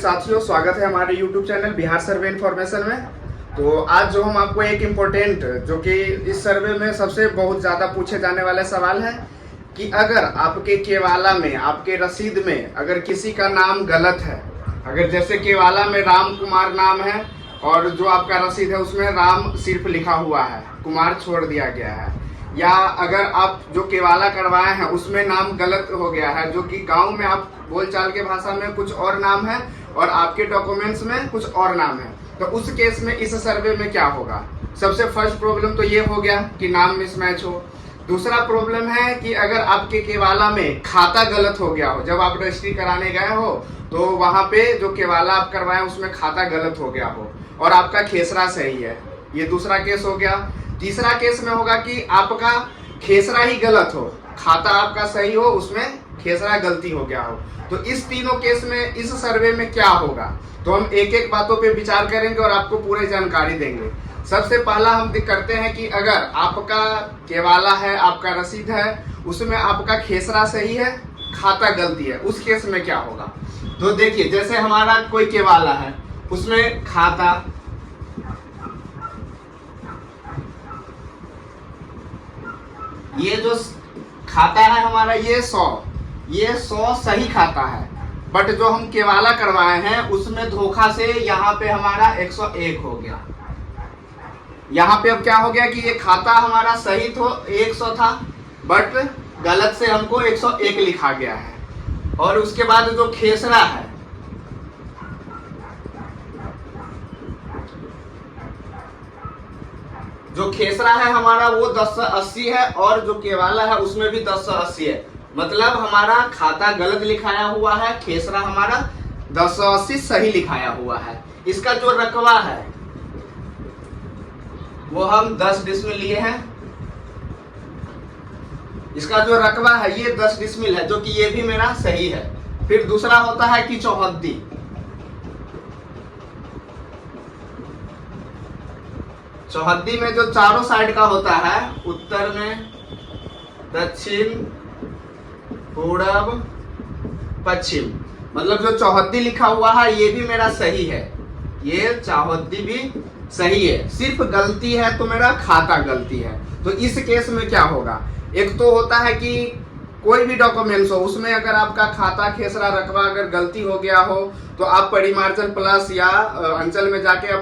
साथियों, स्वागत है हमारे YouTube चैनल बिहार सर्वे इन्फॉर्मेशन में। तो आज जो हम आपको एक इम्पोर्टेंट जो कि इस सर्वे में सबसे बहुत ज़्यादा पूछे जाने वाले सवाल है कि अगर आपके केवाला में, आपके रसीद में अगर किसी का नाम गलत है, अगर जैसे केवाला में राम कुमार नाम है और जो आपका रसीद है उसमें राम सिर्फ लिखा हुआ है, कुमार छोड़ दिया गया है, या अगर आप जो केवाला करवाए हैं उसमें नाम गलत हो गया है, जो कि गांव में आप बोलचाल के भाषा में कुछ और नाम है और आपके डॉक्यूमेंट्स में कुछ और नाम है, तो उस केस में इस सर्वे में क्या होगा। सबसे फर्स्ट प्रॉब्लम तो ये हो गया कि नाम मिसमैच हो। दूसरा प्रॉब्लम है कि अगर आपके केवाला में खाता गलत हो गया हो, जब आप रजिस्ट्री कराने गए हो तो वहां पे जो केवाला आप करवाए उसमें खाता गलत हो गया हो और आपका खेसरा सही है, ये दूसरा केस हो गया। तीसरा केस में होगा कि आपका खेसरा ही गलत हो, खाता आपका सही हो, उसमें खेसरा गलती हो गया हो। तो इस तीनों केस में इस सर्वे में क्या होगा, तो हम एक एक बातों पे विचार करेंगे और आपको पूरी जानकारी देंगे। सबसे पहला हम करते हैं कि अगर आपका केवाला है, आपका रसीद है, उसमें आपका खेसरा सही है, खाता गलती है, उस केस में क्या होगा। तो देखिए, जैसे हमारा कोई केवाला है, उसमें खाता, ये जो खाता है हमारा ये 100 सही खाता है, बट जो हम केवाला करवाए हैं उसमें धोखा से यहाँ पे हमारा 101 हो गया। यहाँ पे अब क्या हो गया कि ये खाता हमारा सही तो 100 था, बट गलत से हमको 101 लिखा गया है। और उसके बाद जो खेसरा है, जो खेसरा है हमारा वो 1080 है और जो केवाला है उसमें भी 1080 है, मतलब हमारा खाता गलत लिखाया हुआ है, खेसरा हमारा 1080 सही लिखाया हुआ है। इसका जो रकबा है वो हम 10 डिसमिल लिए हैं। इसका जो रकबा है ये 10 डिसमिल है, जो कि ये भी मेरा सही है। फिर दूसरा होता है कि चौहद्दी, चौहद्दी में जो चारों साइड का होता है, उत्तर में, दक्षिण, पूरब, पश्चिम, मतलब जो चौहद्दी लिखा हुआ है ये भी मेरा सही है, ये चौहद्दी भी सही है, सिर्फ गलती है तो मेरा खाता गलती है। तो इस केस में क्या होगा, एक तो होता है कि कोई भी डॉक्यूमेंट्स हो उसमें अगर आपका खाता, खेसरा, रकबा अगर गलती हो गया हो तो आप परिमार्जन प्लस या अंचल में जाके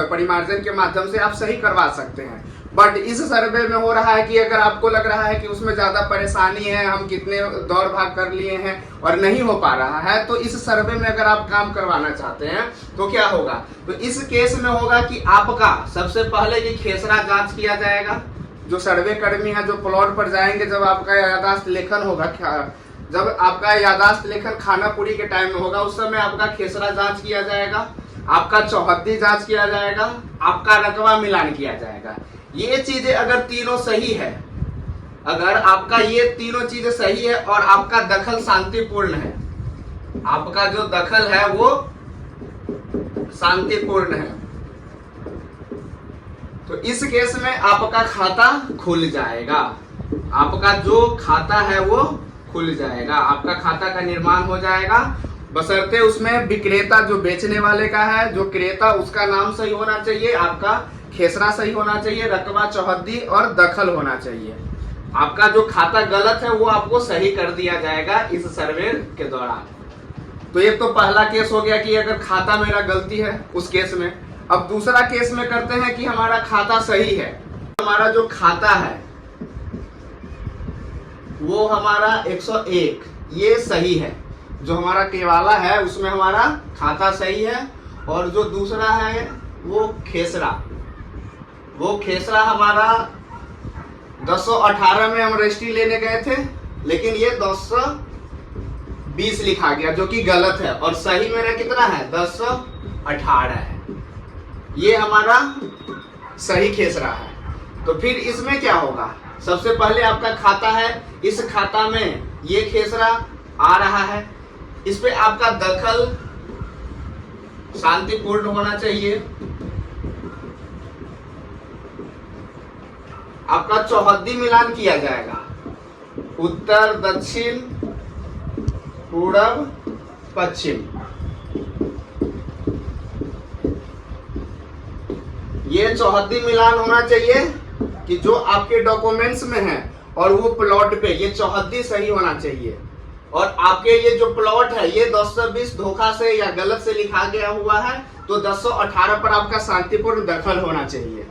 परिमार्जन के माध्यम से आप सही करवा सकते हैं। बट इस सर्वे में हो रहा है कि अगर आपको लग रहा है कि उसमें ज्यादा परेशानी है, हम कितने दौड़ भाग कर लिए हैं और नहीं हो पा रहा है, तो इस सर्वे में अगर आप काम करवाना चाहते हैं तो क्या होगा, तो इस केस में होगा कि आपका सबसे पहले कि खेसरा जांच किया जाएगा। जो सर्वे कर्मी है जो प्लॉट पर जाएंगे, जब आपका यादाश्त लेखन होगा, जब आपका यादाश्त लेखन खानापुरी के टाइम में होगा, उस समय आपका खेसरा जांच किया जाएगा, आपका चौहद्दी जांच किया जाएगा, आपका रकबा मिलान किया जाएगा। ये चीजें अगर तीनों सही है, अगर आपका ये तीनों चीजें सही है और आपका दखल शांतिपूर्ण है, आपका जो दखल है वो शांतिपूर्ण है, तो इस केस में आपका खाता खुल जाएगा, आपका जो खाता है वो खुल जाएगा, आपका खाता का निर्माण हो जाएगा। बशर्ते उसमें विक्रेता जो बेचने वाले का है, जो क्रेता, उसका नाम सही होना चाहिए, आपका खेसरा सही होना चाहिए, रकबा, चौहद्दी और दखल होना चाहिए। आपका जो खाता गलत है वो आपको सही कर दिया जाएगा इस सर्वे के दौरान। तो एक तो पहला केस हो गया कि अगर खाता मेरा गलती है उस केस में। अब दूसरा केस में करते हैं कि हमारा खाता सही है, हमारा जो खाता है वो हमारा 101 ये सही है, जो हमारा केवाला है उसमें हमारा खाता सही है, और जो दूसरा है वो खेसरा, वो खेसरा हमारा 1018 में हम रजिस्ट्री लेने गए थे, लेकिन ये 1020 लिखा गया, जो कि गलत है, और सही मेरा कितना है 1018 है, ये हमारा सही खेसरा है। तो फिर इसमें क्या होगा, सबसे पहले आपका खाता है, इस खाता में ये खेसरा आ रहा है, इस पे आपका दखल शांतिपूर्ण होना चाहिए, आपका चौहद्दी मिलान किया जाएगा, उत्तर, दक्षिण, पूरब, पश्चिम, ये चौहद्दी मिलान होना चाहिए कि जो आपके डॉक्यूमेंट्स में है और वो प्लॉट पे ये चौहद्दी सही होना चाहिए। और आपके ये जो प्लॉट है ये 1020 धोखा से या गलत से लिखा गया हुआ है तो 1018 पर आपका शांतिपूर्ण दखल होना चाहिए।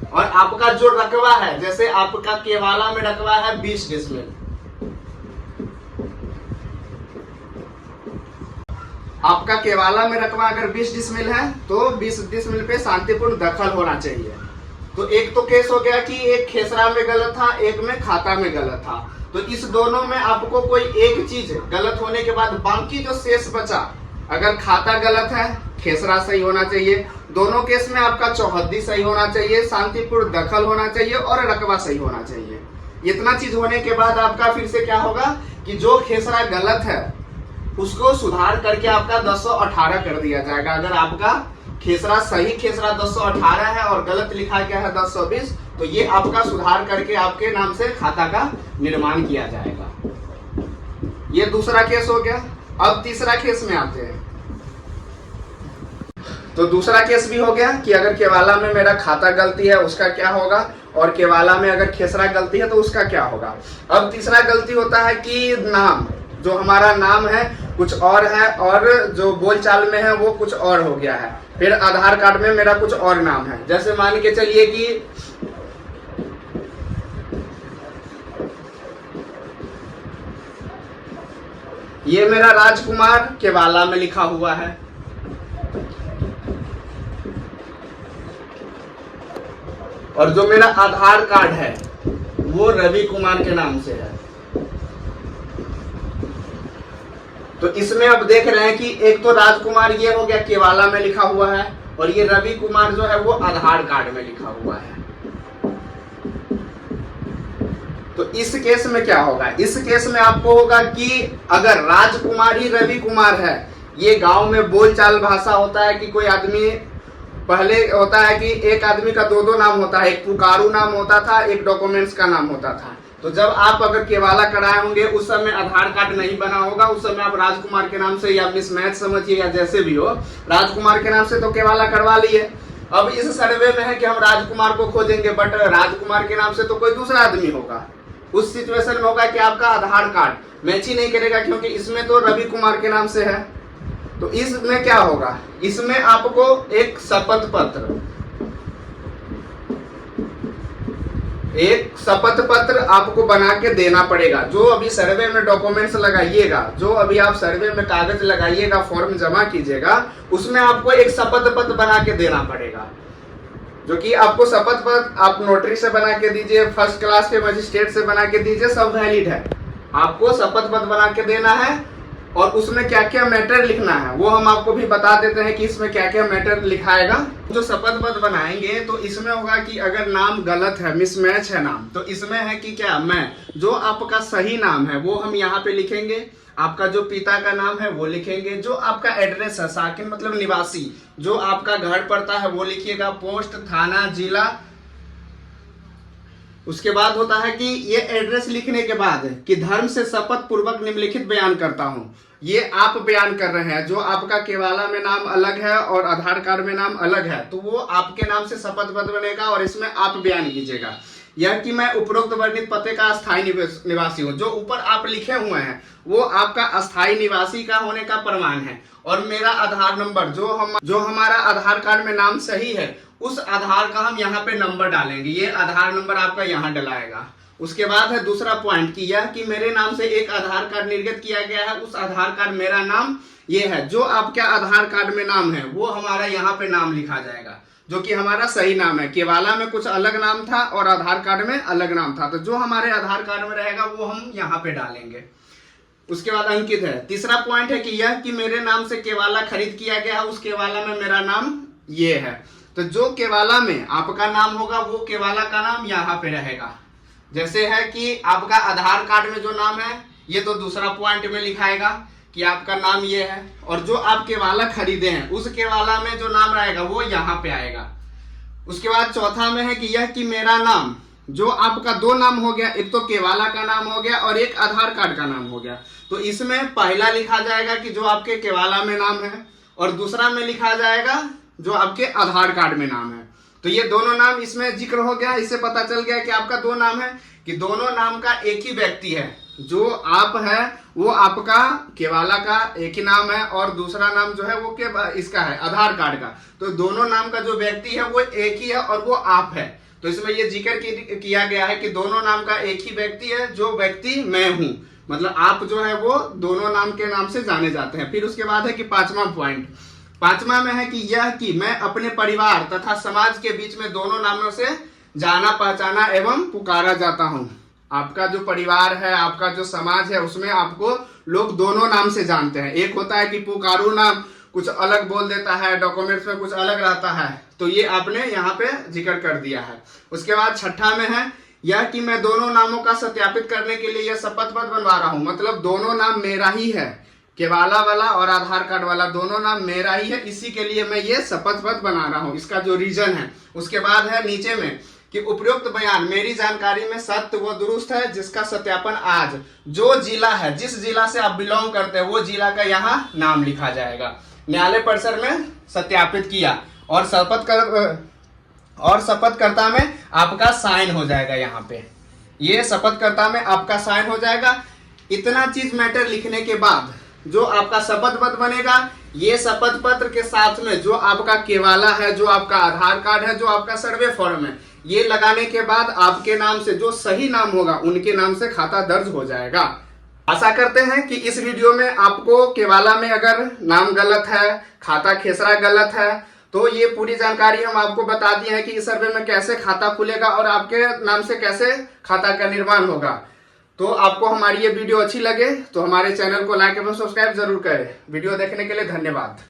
और आपका जो रकबा है, जैसे आपका केवाला में रकबा है 20 डिसमिल, आपका केवाला में रकबा अगर 20 डिसमिल है तो 20 डिसमिल पे शांतिपूर्ण दखल होना चाहिए। तो एक तो केस हो गया कि एक खेसरा में गलत था, एक में खाता में गलत था। तो इस दोनों में आपको कोई एक चीज गलत होने के बाद बाकी जो शेष बचा, अगर खाता गलत है, खेसरा सही होना चाहिए, दोनों केस में आपका चौहद्दी सही होना चाहिए, शांतिपूर्ण दखल होना चाहिए और रकबा सही होना चाहिए। इतना चीज होने के बाद आपका फिर से क्या होगा कि जो खेसरा गलत है उसको सुधार करके आपका 1018 कर दिया जाएगा। अगर आपका खेसरा सही खेसरा 1018 है और गलत लिखा गया है 1020, तो ये आपका सुधार करके आपके नाम से खाता का निर्माण किया जाएगा। ये दूसरा केस हो गया। अब तीसरा केस में आते हैं। तो दूसरा केस भी हो गया कि अगर केवाला में मेरा खाता गलती है उसका क्या होगा, और केवाला में अगर खेसरा गलती है तो उसका क्या होगा। अब तीसरा गलती होता है कि नाम, जो हमारा नाम है कुछ और है और जो बोलचाल में है वो कुछ और हो गया है, फिर आधार कार्ड में मेरा कुछ और नाम है। जैसे मान के चलिए कि ये मेरा राजकुमार केवाला में लिखा हुआ है और जो मेरा आधार कार्ड है वो रवि कुमार के नाम से है। तो इसमें अब देख रहे हैं कि एक तो राजकुमार ये हो गया केवाला में लिखा हुआ है और ये रवि कुमार जो है वो आधार कार्ड में लिखा हुआ है। तो इस केस में क्या होगा, इस केस में आपको होगा कि अगर राजकुमार ही रवि कुमार है, ये गांव में बोलचाल भाषा होता है कि कोई आदमी, पहले होता है कि एक आदमी का दो दो नाम होता है, एक पुकारू नाम होता था, एक डॉक्यूमेंट्स का नाम होता था। तो जब आप अगर केवाला कराए होंगे उस समय आधार कार्ड नहीं बना होगा, उस समय आप राजकुमार के नाम से या मिसमैच समझिए या जैसे भी हो, राजकुमार के नाम से तो केवाला करवा लिए। अब इस सर्वे में है कि हम राजकुमार को खोजेंगे, बट राजकुमार के नाम से तो कोई दूसरा आदमी होगा। उस सिचुएशन में होगा कि आपका आधार कार्ड मैच ही नहीं करेगा क्योंकि इसमें तो रवि कुमार के नाम से है। तो इसमें क्या होगा, इसमें आपको एक शपथ पत्र आपको बना के देना पड़ेगा। जो अभी सर्वे में डॉक्यूमेंट्स लगाइएगा, जो अभी आप सर्वे में कागज लगाइएगा, फॉर्म जमा कीजिएगा, उसमें आपको एक शपथ पत्र बना के देना पड़ेगा। जो कि आपको शपथ पत्र आप नोटरी से बना के दीजिए, फर्स्ट क्लास के मजिस्ट्रेट से बना के दीजिए, सब वैलिड है। आपको शपथ पत्र बना के देना है और उसमें क्या क्या मैटर लिखना है वो हम आपको भी बता देते हैं कि इसमें क्या क्या मैटर लिखाएगा। जो शपथ पत्र बनाएंगे तो इसमें होगा कि अगर नाम गलत है, मिसमैच है नाम, तो इसमें है कि क्या मैं जो आपका सही नाम है वो हम यहाँ पे लिखेंगे, आपका जो पिता का नाम है वो लिखेंगे, जो आपका एड्रेस है साकिन मतलब निवासी, जो आपका घर पड़ता है वो लिखिएगा, पोस्ट, थाना, जिला। उसके बाद होता है कि ये एड्रेस लिखने के बाद कि धर्म से शपथ पूर्वक निम्नलिखित बयान करता हूं, ये आप बयान कर रहे हैं। जो आपका केवाला में नाम अलग है और आधार कार्ड में नाम अलग है तो वो आपके नाम से शपथ पत्र बनेगा और इसमें आप बयान कीजिएगा यह कि मैं उपरोक्त वर्णित पते का अस्थायी निवासी हूँ। जो ऊपर आप लिखे हुए हैं वो आपका अस्थायी निवासी का होने का प्रमाण है। और मेरा आधार नंबर जो हमारा आधार कार्ड में नाम सही है उस आधार का हम यहाँ पे नंबर डालेंगे, ये आधार नंबर आपका यहाँ डलाएगा। उसके बाद है दूसरा पॉइंट कि यह कि मेरे नाम से एक आधार कार्ड निर्गत किया गया है, उस आधार कार्ड मेरा नाम ये है। जो आपका आधार कार्ड में नाम है वो हमारा यहाँ पे नाम लिखा जाएगा, जो कि हमारा सही नाम है। केवाला में कुछ अलग नाम था और आधार कार्ड में अलग नाम था, तो जो हमारे आधार कार्ड में रहेगा वो हम यहाँ पे डालेंगे। उसके बाद अंकित है। तीसरा पॉइंट है कि यह कि मेरे नाम से केवाला खरीद किया गया है, उस केवाला में मेरा नाम ये है। तो जो केवाला में आपका नाम होगा वो केवाला का नाम यहाँ पे रहेगा। जैसे है कि आपका आधार कार्ड में जो नाम है ये तो दूसरा पॉइंट में लिखाएगा कि आपका नाम ये है, और जो आप केवाला खरीदे हैं उस केवाला में जो नाम रहेगा वो यहाँ पे आएगा। उसके बाद चौथा में है कि यह कि मेरा नाम, जो आपका दो नाम हो गया, एक तो केवाला का नाम हो गया और एक आधार कार्ड का नाम हो गया। तो इसमें पहला लिखा जाएगा कि जो आपके केवाला में नाम है और दूसरा में लिखा जाएगा जो आपके आधार कार्ड में नाम है। तो ये दोनों नाम इसमें जिक्र हो गया। इससे पता चल गया कि आपका दो नाम है, कि दोनों नाम का एक ही व्यक्ति है। जो आप है वो आपका केवाला का एक ही नाम है और दूसरा नाम जो है वो इसका है आधार कार्ड का। तो दोनों नाम का जो व्यक्ति है वो एक ही है और वो आप है। तो इसमें ये जिक्र किया गया है कि दोनों नाम का एक ही व्यक्ति है, जो व्यक्ति मैं हूं, मतलब आप जो है वो दोनों नाम के नाम से जाने जाते हैं। फिर उसके बाद है कि पांचवा पॉइंट, पांचवा में है कि यह कि मैं अपने परिवार तथा समाज के बीच में दोनों नामों से जाना पहचाना एवं पुकारा जाता हूं। आपका जो परिवार है, आपका जो समाज है, उसमें आपको लोग दोनों नाम से जानते हैं। एक होता है कि पुकारू नाम कुछ अलग बोल देता है, डॉक्यूमेंट्स में कुछ अलग रहता है, तो ये आपने यहाँ पे जिक्र कर दिया है। उसके बाद छठा में है यह कि मैं दोनों नामों का सत्यापित करने के लिए यह शपथ पत्र बनवा रहा हूं। मतलब दोनों नाम मेरा ही है, केवाला वाला और आधार कार्ड वाला दोनों नाम मेरा ही है, इसी के लिए मैं ये शपथ पत्र बना रहा हूं, इसका जो रीजन है। उसके बाद है नीचे में कि उपयुक्त बयान मेरी जानकारी में सत्य व दुरुस्त है, जिसका सत्यापन आज जो जिला है, जिस जिला से आप बिलोंग करते हैं वो जिला का यहाँ नाम लिखा जाएगा। न्यायालय परिसर में सत्यापित किया और शपथकर्ता में आपका साइन हो जाएगा। यहाँ पे ये शपथकर्ता में आपका साइन हो जाएगा। इतना चीज मैटर लिखने के बाद जो आपका शपथ पत्र बनेगा, ये शपथ पत्र के साथ में जो आपका केवाला है, जो आपका आधार कार्ड है, जो आपका सर्वे फॉर्म है, ये लगाने के बाद आपके नाम से जो सही नाम होगा उनके नाम से खाता दर्ज हो जाएगा। आशा करते हैं कि इस वीडियो में आपको केवाला में अगर नाम गलत है, खाता खेसरा गलत है, तो ये पूरी जानकारी हम आपको बता दिए हैं कि इस सर्वे में कैसे खाता खुलेगा और आपके नाम से कैसे खाता का निर्माण होगा। तो आपको हमारी ये वीडियो अच्छी लगे तो हमारे चैनल को लाइक एवं सब्सक्राइब जरूर करें। वीडियो देखने के लिए धन्यवाद।